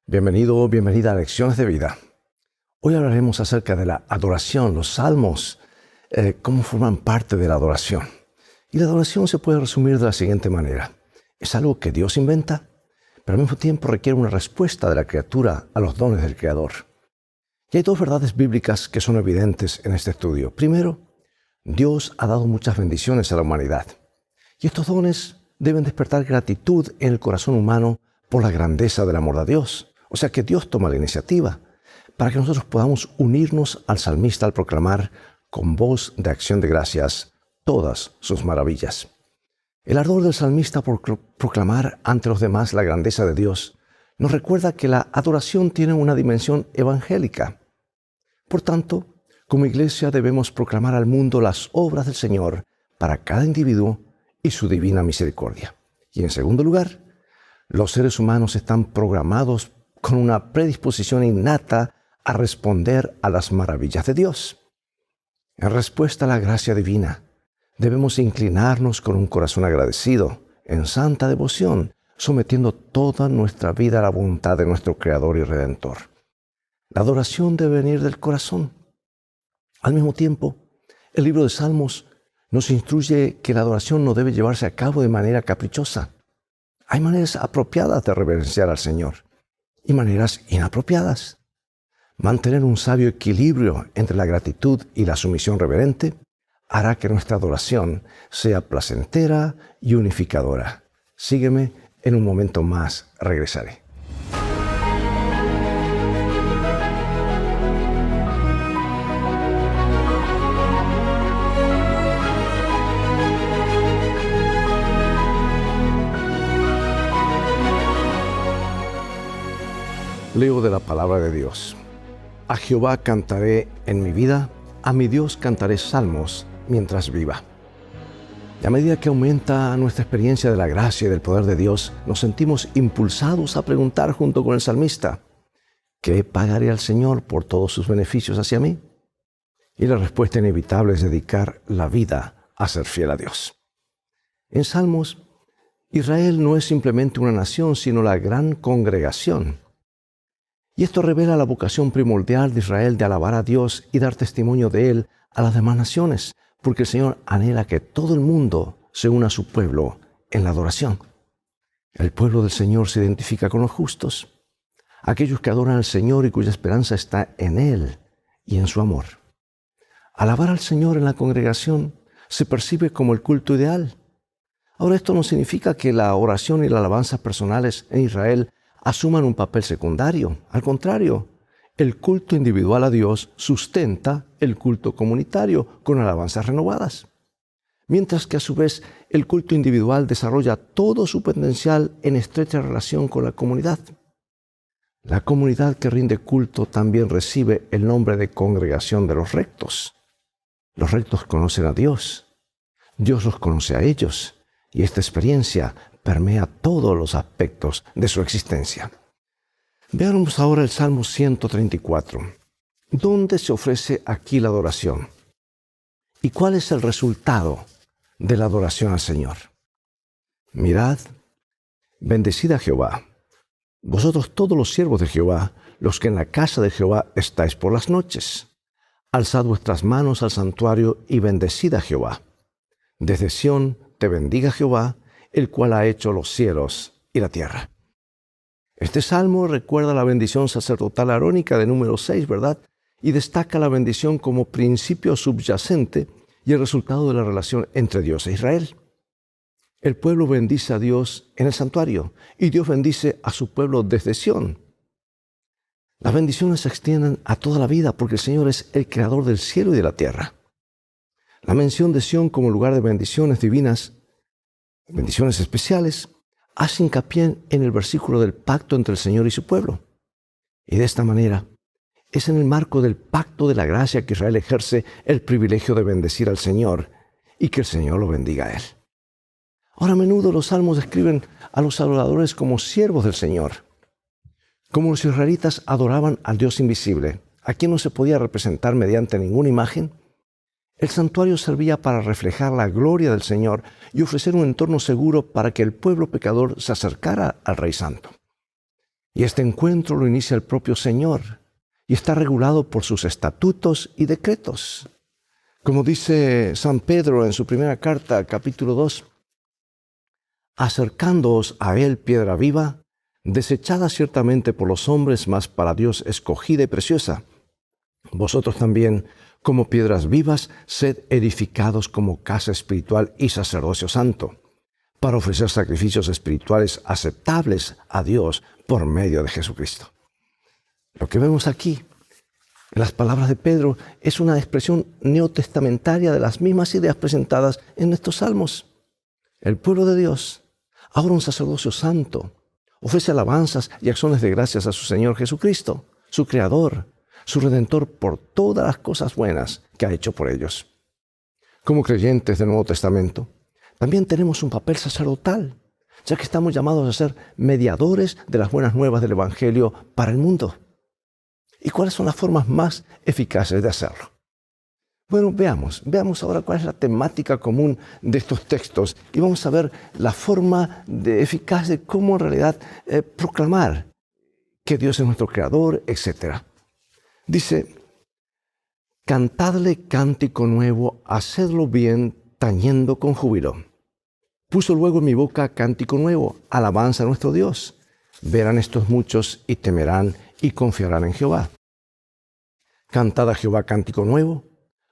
Bienvenido, bienvenida a Lecciones de Vida. Hoy hablaremos acerca de la adoración, los salmos, cómo forman parte de la adoración. Y la adoración se puede resumir de la siguiente manera. Es algo que Dios inventa, pero al mismo tiempo requiere una respuesta de la criatura a los dones del Creador. Y hay dos verdades bíblicas que son evidentes en este estudio. Primero, Dios ha dado muchas bendiciones a la humanidad. Y estos dones deben despertar gratitud en el corazón humano por la grandeza del amor de Dios. O sea que Dios toma la iniciativa para que nosotros podamos unirnos al salmista al proclamar con voz de acción de gracias todas sus maravillas. El ardor del salmista por proclamar ante los demás la grandeza de Dios nos recuerda que la adoración tiene una dimensión evangélica. Por tanto, como iglesia debemos proclamar al mundo las obras del Señor para cada individuo y su divina misericordia. Y en segundo lugar, los seres humanos están programados con una predisposición innata a responder a las maravillas de Dios. En respuesta a la gracia divina, debemos inclinarnos con un corazón agradecido, en santa devoción, sometiendo toda nuestra vida a la voluntad de nuestro Creador y Redentor. La adoración debe venir del corazón. Al mismo tiempo, el libro de Salmos nos instruye que la adoración no debe llevarse a cabo de manera caprichosa. Hay maneras apropiadas de reverenciar al Señor y maneras inapropiadas. Mantener un sabio equilibrio entre la gratitud y la sumisión reverente hará que nuestra adoración sea placentera y unificadora. Sígueme, en un momento más regresaré. Leo de la palabra de Dios. A Jehová cantaré en mi vida, a mi Dios cantaré salmos mientras viva. Y a medida que aumenta nuestra experiencia de la gracia y del poder de Dios, nos sentimos impulsados a preguntar junto con el salmista, ¿qué pagaré al Señor por todos sus beneficios hacia mí? Y la respuesta inevitable es dedicar la vida a ser fiel a Dios. En Salmos, Israel no es simplemente una nación, sino la gran congregación. Y esto revela la vocación primordial de Israel de alabar a Dios y dar testimonio de Él a las demás naciones, porque el Señor anhela que todo el mundo se una a su pueblo en la adoración. El pueblo del Señor se identifica con los justos, aquellos que adoran al Señor y cuya esperanza está en Él y en su amor. Alabar al Señor en la congregación se percibe como el culto ideal. Ahora, esto no significa que la oración y la alabanza personales en Israel asuman un papel secundario. Al contrario, el culto individual a Dios sustenta el culto comunitario con alabanzas renovadas. Mientras que a su vez el culto individual desarrolla todo su potencial en estrecha relación con la comunidad. La comunidad que rinde culto también recibe el nombre de congregación de los rectos. Los rectos conocen a Dios. Dios los conoce a ellos. Y esta experiencia permea todos los aspectos de su existencia. Veamos ahora el Salmo 134. ¿Dónde se ofrece aquí la adoración? ¿Y cuál es el resultado de la adoración al Señor? Mirad, bendecid a Jehová, vosotros todos los siervos de Jehová, los que en la casa de Jehová estáis por las noches. Alzad vuestras manos al santuario y bendecid a Jehová. Desde Sión te bendiga Jehová, el cual ha hecho los cielos y la tierra. Este salmo recuerda la bendición sacerdotal arónica de número 6, ¿verdad? Y destaca la bendición como principio subyacente y el resultado de la relación entre Dios e Israel. El pueblo bendice a Dios en el santuario y Dios bendice a su pueblo desde Sión. Las bendiciones se extienden a toda la vida porque el Señor es el creador del cielo y de la tierra. La mención de Sión como lugar de bendiciones divinas, bendiciones especiales, hace hincapié en el versículo del pacto entre el Señor y su pueblo. Y de esta manera, es en el marco del pacto de la gracia que Israel ejerce el privilegio de bendecir al Señor y que el Señor lo bendiga a él. Ahora, a menudo los salmos describen a los adoradores como siervos del Señor. Como los israelitas adoraban al Dios invisible, a quien no se podía representar mediante ninguna imagen, el santuario servía para reflejar la gloria del Señor y ofrecer un entorno seguro para que el pueblo pecador se acercara al Rey Santo. Y este encuentro lo inicia el propio Señor y está regulado por sus estatutos y decretos. Como dice San Pedro en su primera carta, capítulo 2, acercándoos a él piedra viva, desechada ciertamente por los hombres, mas para Dios escogida y preciosa. Vosotros también, como piedras vivas, sed edificados como casa espiritual y sacerdocio santo, para ofrecer sacrificios espirituales aceptables a Dios por medio de Jesucristo. Lo que vemos aquí, en las palabras de Pedro, es una expresión neotestamentaria de las mismas ideas presentadas en estos salmos. El pueblo de Dios, ahora un sacerdocio santo, ofrece alabanzas y acciones de gracias a su Señor Jesucristo, su Creador, su Redentor, por todas las cosas buenas que ha hecho por ellos. Como creyentes del Nuevo Testamento, también tenemos un papel sacerdotal, ya que estamos llamados a ser mediadores de las buenas nuevas del Evangelio para el mundo. ¿Y cuáles son las formas más eficaces de hacerlo? Bueno, veamos ahora cuál es la temática común de estos textos y vamos a ver la forma eficaz de cómo en realidad proclamar que Dios es nuestro Creador, etc. Dice, cantadle cántico nuevo, hacedlo bien, tañendo con júbilo. Puso luego en mi boca cántico nuevo, alabanza a nuestro Dios. Verán estos muchos y temerán y confiarán en Jehová. Cantad a Jehová cántico nuevo,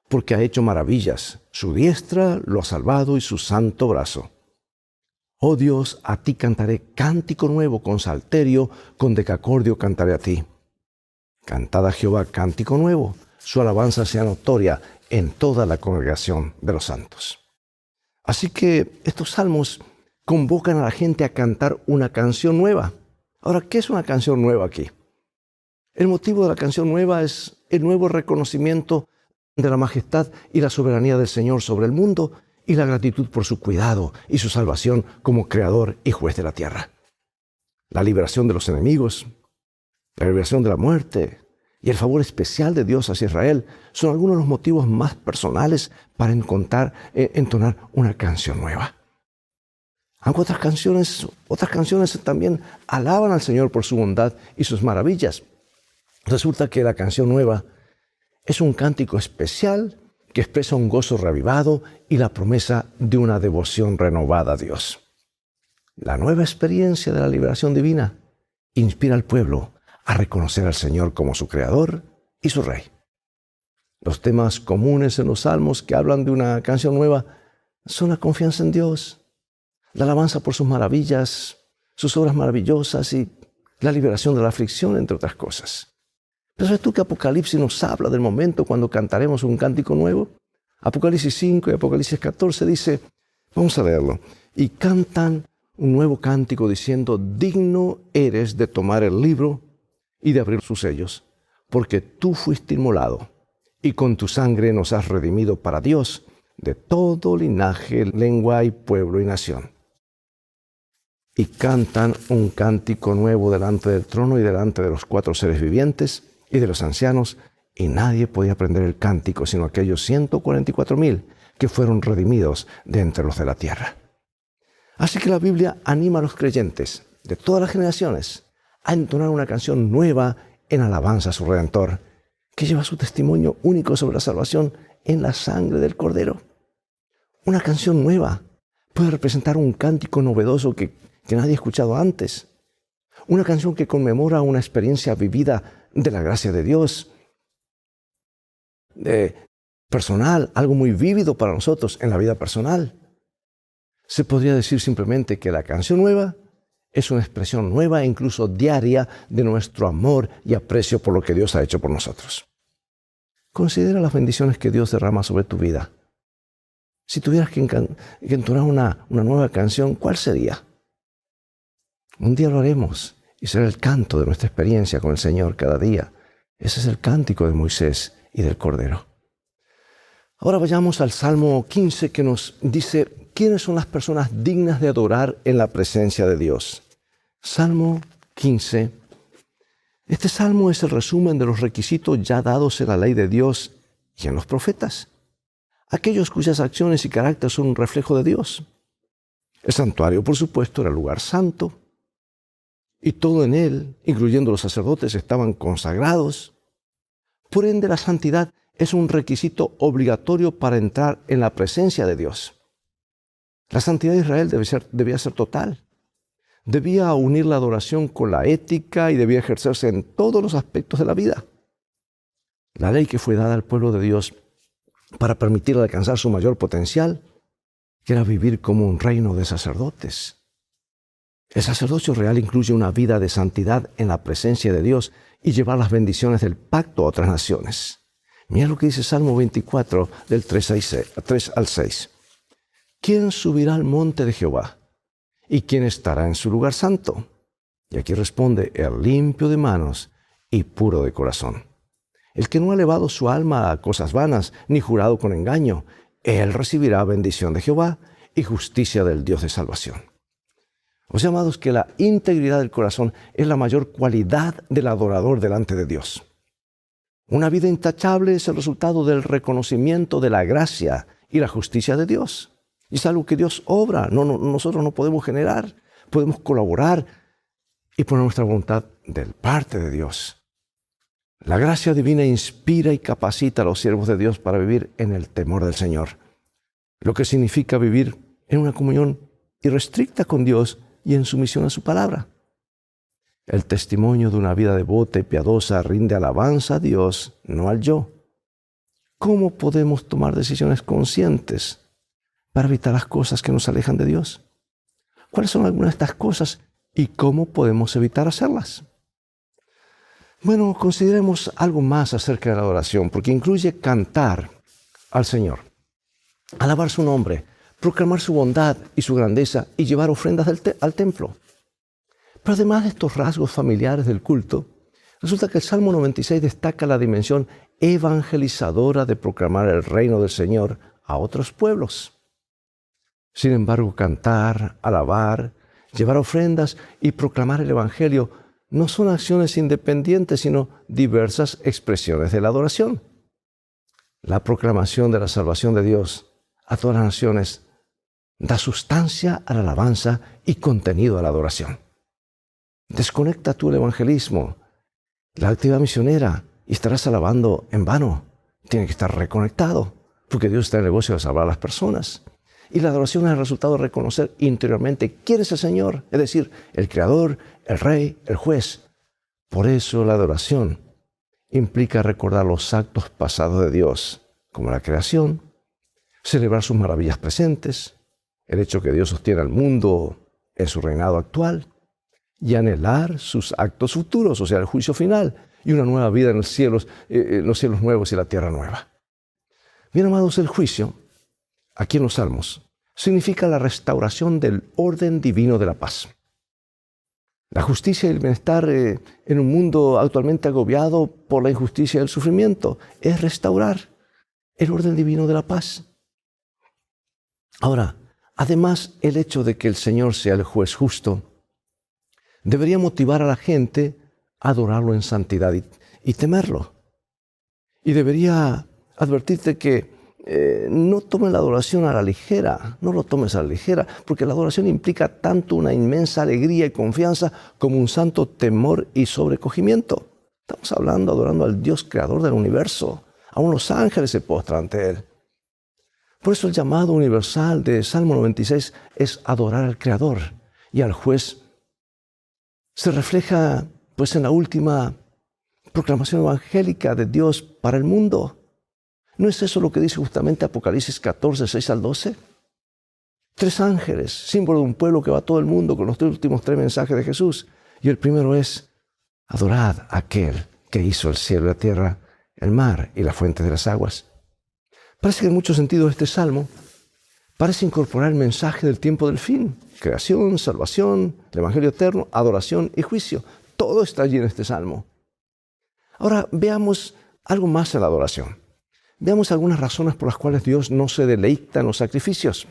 porque ha hecho maravillas. Su diestra lo ha salvado y su santo brazo. Oh Dios, a ti cantaré cántico nuevo, con salterio, con decacordio cantaré a ti. Cantad a Jehová cántico nuevo, su alabanza sea notoria en toda la congregación de los santos. Así que estos salmos convocan a la gente a cantar una canción nueva. Ahora, ¿qué es una canción nueva aquí? El motivo de la canción nueva es el nuevo reconocimiento de la majestad y la soberanía del Señor sobre el mundo y la gratitud por su cuidado y su salvación como Creador y Juez de la tierra. La liberación de los enemigos, la liberación de la muerte y el favor especial de Dios hacia Israel son algunos de los motivos más personales para entonar una canción nueva. Aunque otras canciones también alaban al Señor por su bondad y sus maravillas. Resulta que la canción nueva es un cántico especial que expresa un gozo reavivado y la promesa de una devoción renovada a Dios. La nueva experiencia de la liberación divina inspira al pueblo a reconocer al Señor como su Creador y su Rey. Los temas comunes en los salmos que hablan de una canción nueva son la confianza en Dios, la alabanza por sus maravillas, sus obras maravillosas y la liberación de la aflicción, entre otras cosas. Pero ¿sabes tú que Apocalipsis nos habla del momento cuando cantaremos un cántico nuevo? Apocalipsis 5 y Apocalipsis 14 dice, vamos a leerlo, y cantan un nuevo cántico diciendo, digno eres de tomar el libro y de abrir sus sellos, porque tú fuiste inmolado, y con tu sangre nos has redimido para Dios de todo linaje, lengua y pueblo y nación. Y cantan un cántico nuevo delante del trono y delante de los 4 seres vivientes y de los ancianos, y nadie podía aprender el cántico sino aquellos 144,000 que fueron redimidos de entre los de la tierra. Así que la Biblia anima a los creyentes de todas las generaciones a entonar una canción nueva en alabanza a su Redentor, que lleva su testimonio único sobre la salvación en la sangre del Cordero. Una canción nueva puede representar un cántico novedoso que nadie ha escuchado antes. Una canción que conmemora una experiencia vivida de la gracia de Dios, personal, algo muy vívido para nosotros en la vida personal. Se podría decir simplemente que la canción nueva es una expresión nueva e incluso diaria de nuestro amor y aprecio por lo que Dios ha hecho por nosotros. Considera las bendiciones que Dios derrama sobre tu vida. Si tuvieras que entonar una nueva canción, ¿cuál sería? Un día lo haremos y será el canto de nuestra experiencia con el Señor cada día. Ese es el cántico de Moisés y del Cordero. Ahora vayamos al Salmo 15 que nos dice quiénes son las personas dignas de adorar en la presencia de Dios. Salmo 15. Este salmo es el resumen de los requisitos ya dados en la ley de Dios y en los profetas. Aquellos cuyas acciones y carácter son un reflejo de Dios. El santuario, por supuesto, era el lugar santo. y todo en él, incluyendo los sacerdotes, estaban consagrados. Por ende, la santidad es un requisito obligatorio para entrar en la presencia de Dios. La santidad de Israel debía ser total. Debía unir la adoración con la ética y debía ejercerse en todos los aspectos de la vida. La ley que fue dada al pueblo de Dios para permitirle alcanzar su mayor potencial, que era vivir como un reino de sacerdotes. El sacerdocio real incluye una vida de santidad en la presencia de Dios y llevar las bendiciones del pacto a otras naciones. Mira lo que dice Salmo 24, del 3 al 6. ¿Quién subirá al monte de Jehová? ¿Y quién estará en su lugar santo? Y aquí responde, el limpio de manos y puro de corazón. El que no ha elevado su alma a cosas vanas, ni jurado con engaño, él recibirá bendición de Jehová y justicia del Dios de salvación. O sea, amados, que la integridad del corazón es la mayor cualidad del adorador delante de Dios. Una vida intachable es el resultado del reconocimiento de la gracia y la justicia de Dios. Y es algo que Dios obra. Nosotros no podemos generar, podemos colaborar y poner nuestra voluntad de parte de Dios. La gracia divina inspira y capacita a los siervos de Dios para vivir en el temor del Señor, lo que significa vivir en una comunión irrestricta con Dios y en sumisión a su palabra. El testimonio de una vida devota y piadosa rinde alabanza a Dios, no al yo. ¿Cómo podemos tomar decisiones conscientes para evitar las cosas que nos alejan de Dios? ¿Cuáles son algunas de estas cosas y cómo podemos evitar hacerlas? Bueno, consideremos algo más acerca de la adoración, porque incluye cantar al Señor, alabar su nombre, proclamar su bondad y su grandeza y llevar ofrendas al templo. Pero además de estos rasgos familiares del culto, resulta que el Salmo 96 destaca la dimensión evangelizadora de proclamar el reino del Señor a otros pueblos. Sin embargo, cantar, alabar, llevar ofrendas y proclamar el Evangelio no son acciones independientes, sino diversas expresiones de la adoración. La proclamación de la salvación de Dios a todas las naciones da sustancia a la alabanza y contenido a la adoración. Desconecta tú el evangelismo, la actividad misionera, y estarás alabando en vano. Tiene que estar reconectado, porque Dios está en el negocio de salvar a las personas. Y la adoración es el resultado de reconocer interiormente quién es el Señor, es decir, el Creador, el Rey, el Juez. Por eso la adoración implica recordar los actos pasados de Dios, como la creación, celebrar sus maravillas presentes, el hecho que Dios sostiene al mundo en su reinado actual, y anhelar sus actos futuros, o sea, el juicio final, y una nueva vida en los cielos nuevos y la tierra nueva. Bien, amados, el juicio, aquí en los Salmos, significa la restauración del orden divino de la paz. La justicia y el bienestar en un mundo actualmente agobiado por la injusticia y el sufrimiento es restaurar el orden divino de la paz. Ahora, además, el hecho de que el Señor sea el juez justo debería motivar a la gente a adorarlo en santidad y temerlo. Y debería advertirte que no tomes la adoración a la ligera, no lo tomes a la ligera, porque la adoración implica tanto una inmensa alegría y confianza como un santo temor y sobrecogimiento. Estamos adorando al Dios creador del universo. Aún los ángeles se postran ante Él. Por eso el llamado universal de Salmo 96 es adorar al Creador y al Juez. Se refleja pues en la última proclamación evangélica de Dios para el mundo. ¿No es eso lo que dice justamente Apocalipsis 14, 6 al 12? 3 ángeles, símbolo de un pueblo que va a todo el mundo con los últimos 3 mensajes de Jesús. Y el primero es, adorad a aquel que hizo el cielo y la tierra, el mar y la fuente de las aguas. Parece que en muchos sentidos este salmo parece incorporar el mensaje del tiempo del fin. Creación, salvación, el evangelio eterno, adoración y juicio. Todo está allí en este salmo. Ahora veamos algo más en la adoración. Veamos algunas razones por las cuales Dios no se deleita en los sacrificios.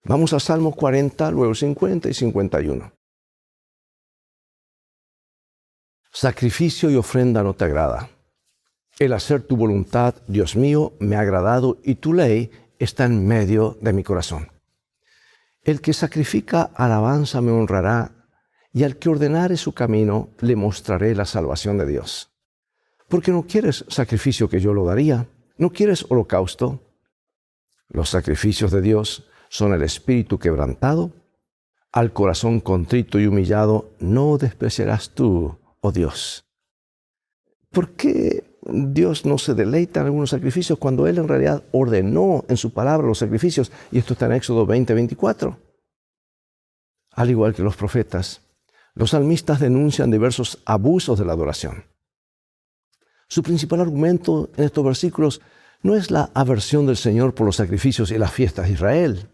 Vamos a Salmo 40, luego 50 y 51. Sacrificio y ofrenda no te agrada. El hacer tu voluntad, Dios mío, me ha agradado y tu ley está en medio de mi corazón. El que sacrifica alabanza me honrará y al que ordenare su camino, le mostraré la salvación de Dios. Porque no quieres sacrificio que yo lo daría, no quieres holocausto. Los sacrificios de Dios son el espíritu quebrantado, al corazón contrito y humillado no despreciarás tú, oh Dios. ¿Por qué Dios no se deleita en algunos sacrificios cuando Él en realidad ordenó en su palabra los sacrificios? Y esto está en Éxodo 20:24. Al igual que los profetas, los salmistas denuncian diversos abusos de la adoración. Su principal argumento en estos versículos no es la aversión del Señor por los sacrificios y las fiestas de Israel,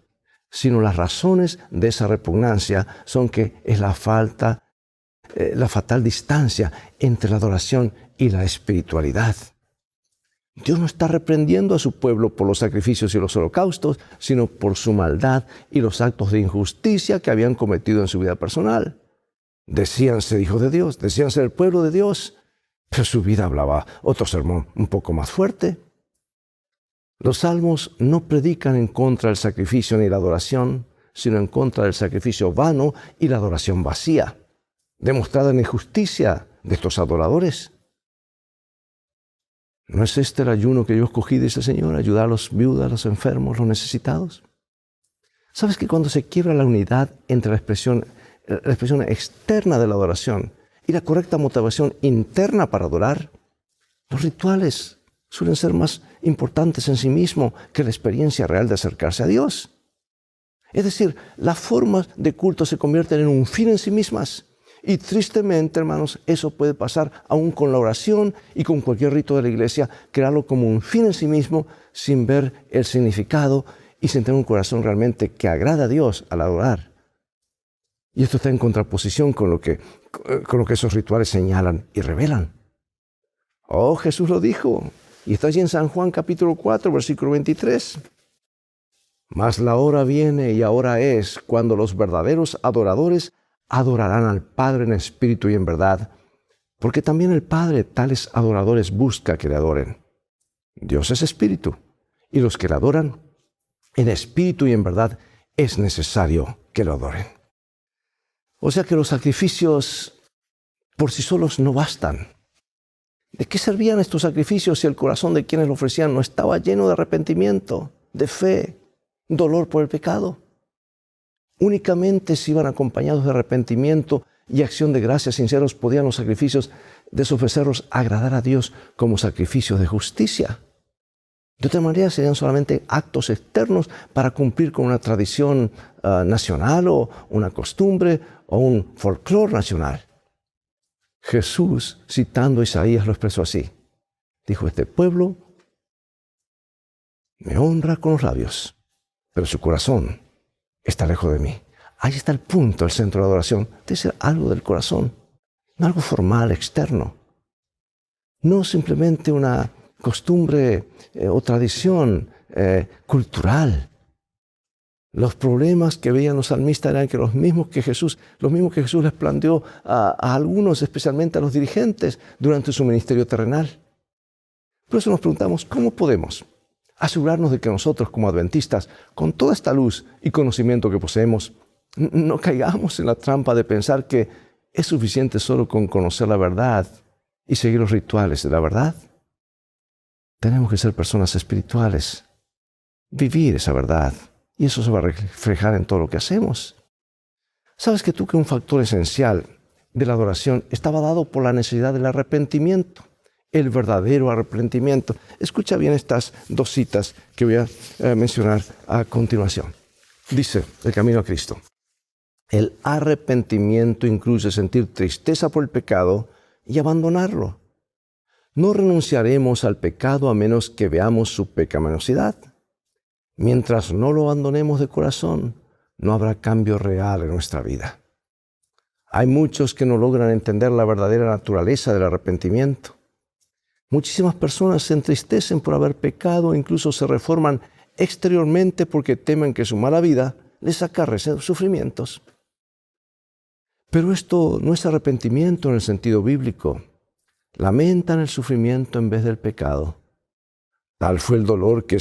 sino las razones de esa repugnancia son que es la fatal distancia entre la adoración y la espiritualidad. Dios no está reprendiendo a su pueblo por los sacrificios y los holocaustos, sino por su maldad y los actos de injusticia que habían cometido en su vida personal. Decían ser hijos de Dios, decían ser el pueblo de Dios, pero su vida hablaba otro sermón un poco más fuerte. Los salmos no predican en contra del sacrificio ni la adoración, sino en contra del sacrificio vano y la adoración vacía, demostrada en la injusticia de estos adoradores. ¿No es este el ayuno que yo escogí, dice el Señor, ayudar a los viudas, a los enfermos, los necesitados? ¿Sabes que cuando se quiebra la unidad entre la expresión externa de la adoración y la correcta motivación interna para adorar, los rituales suelen ser más importantes en sí mismos que la experiencia real de acercarse a Dios? Es decir, las formas de culto se convierten en un fin en sí mismas. Y tristemente, hermanos, eso puede pasar aún con la oración y con cualquier rito de la iglesia, crearlo como un fin en sí mismo sin ver el significado y sin tener un corazón realmente que agrada a Dios al adorar. Y esto está en contraposición con lo que esos rituales señalan y revelan. Oh, Jesús lo dijo, y está allí en San Juan capítulo 4, versículo 23. Mas la hora viene y ahora es cuando los verdaderos adoradores adorarán al Padre en espíritu y en verdad, porque también el Padre tales adoradores busca que le adoren. Dios es espíritu, y los que le adoran en espíritu y en verdad es necesario que lo adoren. O sea que los sacrificios por sí solos no bastan. ¿De qué servían estos sacrificios si el corazón de quienes lo ofrecían no estaba lleno de arrepentimiento, de fe, dolor por el pecado? Únicamente si iban acompañados de arrepentimiento y acción de gracias sinceros podían los sacrificios de ofrecerlos agradar a Dios como sacrificios de justicia. De otra manera serían solamente actos externos para cumplir con una tradición nacional o una costumbre o un folclore nacional. Jesús, citando a Isaías, lo expresó así. Dijo, este pueblo me honra con los labios, pero su corazón está lejos de mí. Ahí está el punto, el centro de la adoración. Debe ser algo del corazón, no algo formal, externo. No simplemente una costumbre o tradición cultural. Los problemas que veían los salmistas eran que los mismos que Jesús les planteó a algunos, especialmente a los dirigentes, durante su ministerio terrenal. Por eso nos preguntamos, ¿cómo podemos asegurarnos de que nosotros como adventistas, con toda esta luz y conocimiento que poseemos, no caigamos en la trampa de pensar que es suficiente solo con conocer la verdad y seguir los rituales de la verdad? Tenemos que ser personas espirituales, vivir esa verdad, y eso se va a reflejar en todo lo que hacemos. ¿Sabes que un factor esencial de la adoración estaba dado por la necesidad del arrepentimiento? El verdadero arrepentimiento. Escucha bien estas dos citas que voy a mencionar a continuación. Dice el camino a Cristo. El arrepentimiento incluye sentir tristeza por el pecado y abandonarlo. No renunciaremos al pecado a menos que veamos su pecaminosidad. Mientras no lo abandonemos de corazón, no habrá cambio real en nuestra vida. Hay muchos que no logran entender la verdadera naturaleza del arrepentimiento. Muchísimas personas se entristecen por haber pecado e incluso se reforman exteriormente porque temen que su mala vida les acarree sufrimientos. Pero esto no es arrepentimiento en el sentido bíblico. Lamentan el sufrimiento en vez del pecado. Tal fue el dolor de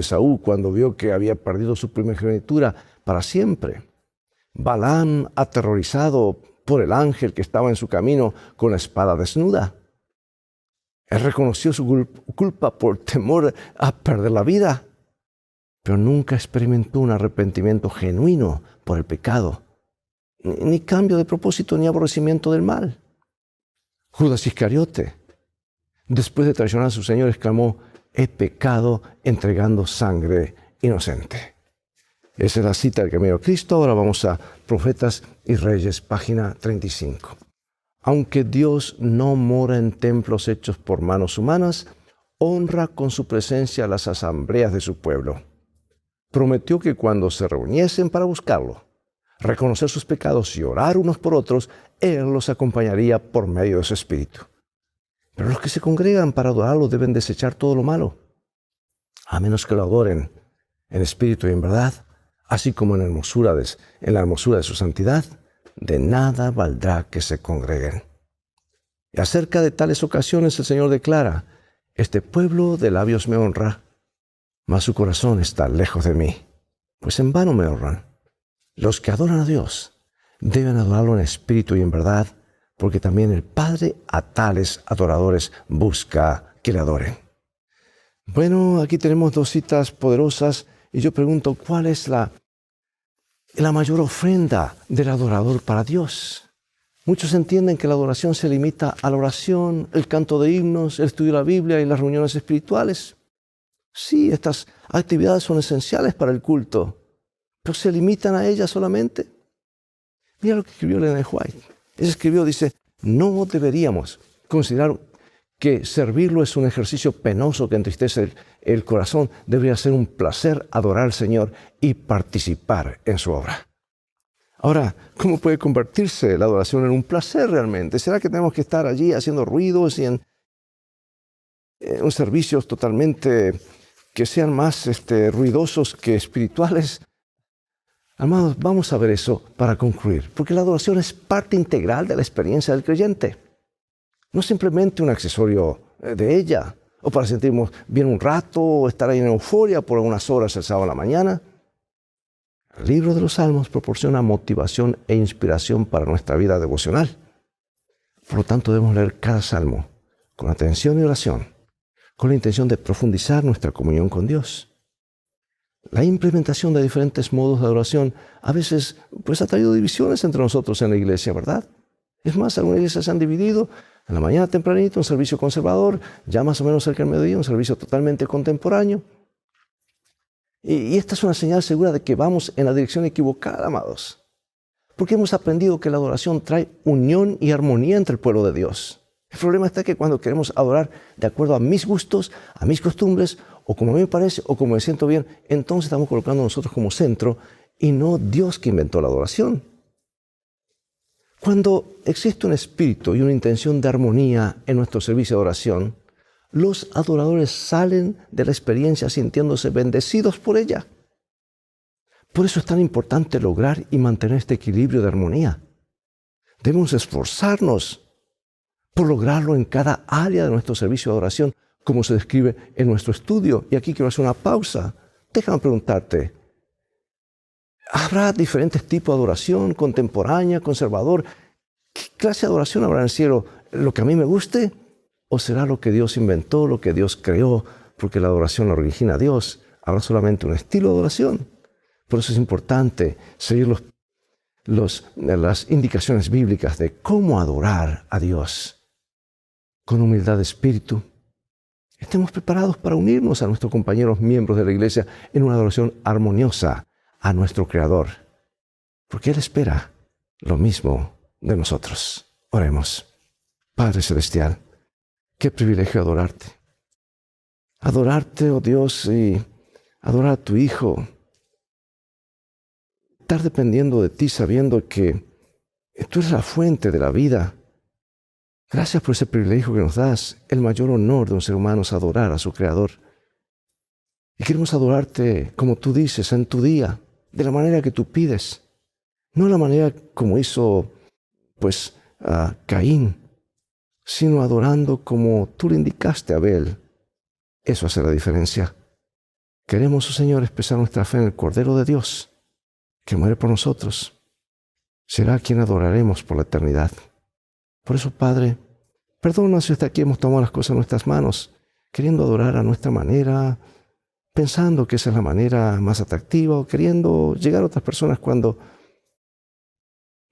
Saúl cuando vio que había perdido su primogenitura para siempre. Balaam, aterrorizado por el ángel que estaba en su camino con la espada desnuda. Él reconoció su culpa por temor a perder la vida, pero nunca experimentó un arrepentimiento genuino por el pecado, ni cambio de propósito ni aborrecimiento del mal. Judas Iscariote, después de traicionar a su Señor, exclamó: he pecado entregando sangre inocente. Esa es la cita del Camino a Cristo. Ahora vamos a Profetas y Reyes, página 35. Aunque Dios no mora en templos hechos por manos humanas, honra con su presencia las asambleas de su pueblo. Prometió que cuando se reuniesen para buscarlo, reconocer sus pecados y orar unos por otros, Él los acompañaría por medio de su Espíritu. Pero los que se congregan para adorarlo deben desechar todo lo malo, a menos que lo adoren en espíritu y en verdad, así como en la hermosura de su santidad. De nada valdrá que se congreguen. Y acerca de tales ocasiones el Señor declara: este pueblo de labios me honra, mas su corazón está lejos de mí, pues en vano me honran. Los que adoran a Dios deben adorarlo en espíritu y en verdad, porque también el Padre a tales adoradores busca que le adoren. Bueno, aquí tenemos dos citas poderosas y yo pregunto, ¿cuál es la mayor ofrenda del adorador para Dios? Muchos entienden que la adoración se limita a la oración, el canto de himnos, el estudio de la Biblia y las reuniones espirituales. Sí, estas actividades son esenciales para el culto, pero ¿se limitan a ellas solamente? Mira lo que escribió Ellen G. White. Él escribió, dice: no deberíamos considerar que servirlo es un ejercicio penoso que entristece el corazón. Debería ser un placer adorar al Señor y participar en su obra. Ahora, ¿cómo puede convertirse la adoración en un placer realmente? ¿Será que tenemos que estar allí haciendo ruidos y en servicios totalmente que sean más ruidosos que espirituales? Amados, vamos a ver eso para concluir, porque la adoración es parte integral de la experiencia del creyente. No simplemente un accesorio de ella, o para sentirnos bien un rato, o estar ahí en euforia por unas horas el sábado a la mañana. El libro de los Salmos proporciona motivación e inspiración para nuestra vida devocional. Por lo tanto, debemos leer cada salmo con atención y oración, con la intención de profundizar nuestra comunión con Dios. La implementación de diferentes modos de adoración a veces ha traído divisiones entre nosotros en la iglesia, ¿verdad? Es más, algunas iglesias se han dividido. En la mañana tempranito, un servicio conservador, ya más o menos cerca del mediodía, un servicio totalmente contemporáneo. Y esta es una señal segura de que vamos en la dirección equivocada, amados. Porque hemos aprendido que la adoración trae unión y armonía entre el pueblo de Dios. El problema está que cuando queremos adorar de acuerdo a mis gustos, a mis costumbres, o como a mí me parece, o como me siento bien, entonces estamos colocando a nosotros como centro y no Dios que inventó la adoración. Cuando existe un espíritu y una intención de armonía en nuestro servicio de oración, los adoradores salen de la experiencia sintiéndose bendecidos por ella. Por eso es tan importante lograr y mantener este equilibrio de armonía. Debemos esforzarnos por lograrlo en cada área de nuestro servicio de oración, como se describe en nuestro estudio. Y aquí quiero hacer una pausa. Déjame preguntarte, ¿habrá diferentes tipos de adoración, contemporánea, conservador? ¿Qué clase de adoración habrá en el cielo? ¿Lo que a mí me guste? ¿O será lo que Dios inventó, lo que Dios creó? Porque la adoración la origina Dios. ¿Habrá solamente un estilo de adoración? Por eso es importante seguir las indicaciones bíblicas de cómo adorar a Dios. Con humildad de espíritu, estemos preparados para unirnos a nuestros compañeros miembros de la iglesia en una adoración armoniosa a nuestro Creador, porque Él espera lo mismo de nosotros. Oremos. Padre Celestial, qué privilegio adorarte. Adorarte, oh Dios, y adorar a tu Hijo. Estar dependiendo de ti, sabiendo que tú eres la fuente de la vida. Gracias por ese privilegio que nos das. El mayor honor de un ser humano es adorar a su Creador. Y queremos adorarte como tú dices, en tu día, de la manera que tú pides. No la manera como hizo, Caín, sino adorando como tú le indicaste a Abel. Eso hace la diferencia. Queremos, oh Señor, expresar nuestra fe en el Cordero de Dios, que muere por nosotros. será quien adoraremos por la eternidad. Por eso, Padre, perdona si hasta aquí hemos tomado las cosas en nuestras manos, queriendo adorar a nuestra manera, pensando que esa es la manera más atractiva, o queriendo llegar a otras personas cuando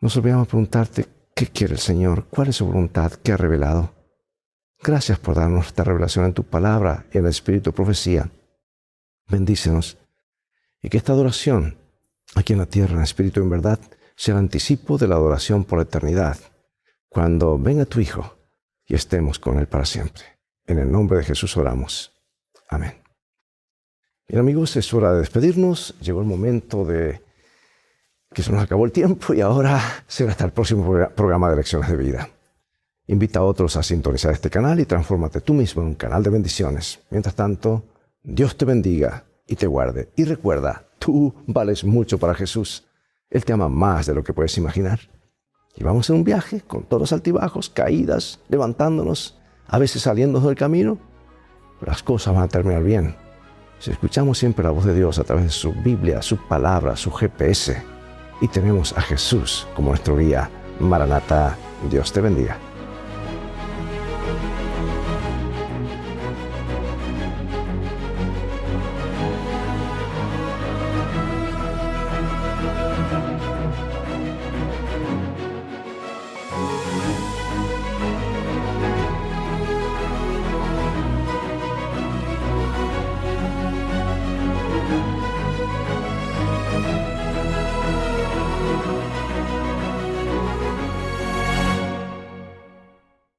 nos olvidamos preguntarte qué quiere el Señor, cuál es su voluntad, qué ha revelado. Gracias por darnos esta revelación en tu palabra y en el Espíritu de profecía. Bendícenos y que esta adoración aquí en la tierra, en espíritu y en verdad, sea el anticipo de la adoración por la eternidad, cuando venga tu Hijo y estemos con Él para siempre. En el nombre de Jesús oramos. Amén. Bien, amigos, es hora de despedirnos. Llegó el momento de que se nos acabó el tiempo y ahora será hasta el próximo programa de Lecciones de Vida. Invita a otros a sintonizar este canal y transfórmate tú mismo en un canal de bendiciones. Mientras tanto, Dios te bendiga y te guarde. Y recuerda, tú vales mucho para Jesús. Él te ama más de lo que puedes imaginar. Y vamos en un viaje con todos los altibajos, caídas, levantándonos, a veces saliendo del camino. Pero las cosas van a terminar bien si escuchamos siempre la voz de Dios a través de su Biblia, su palabra, su GPS. Y tenemos a Jesús como nuestro guía. Maranatá, Dios te bendiga.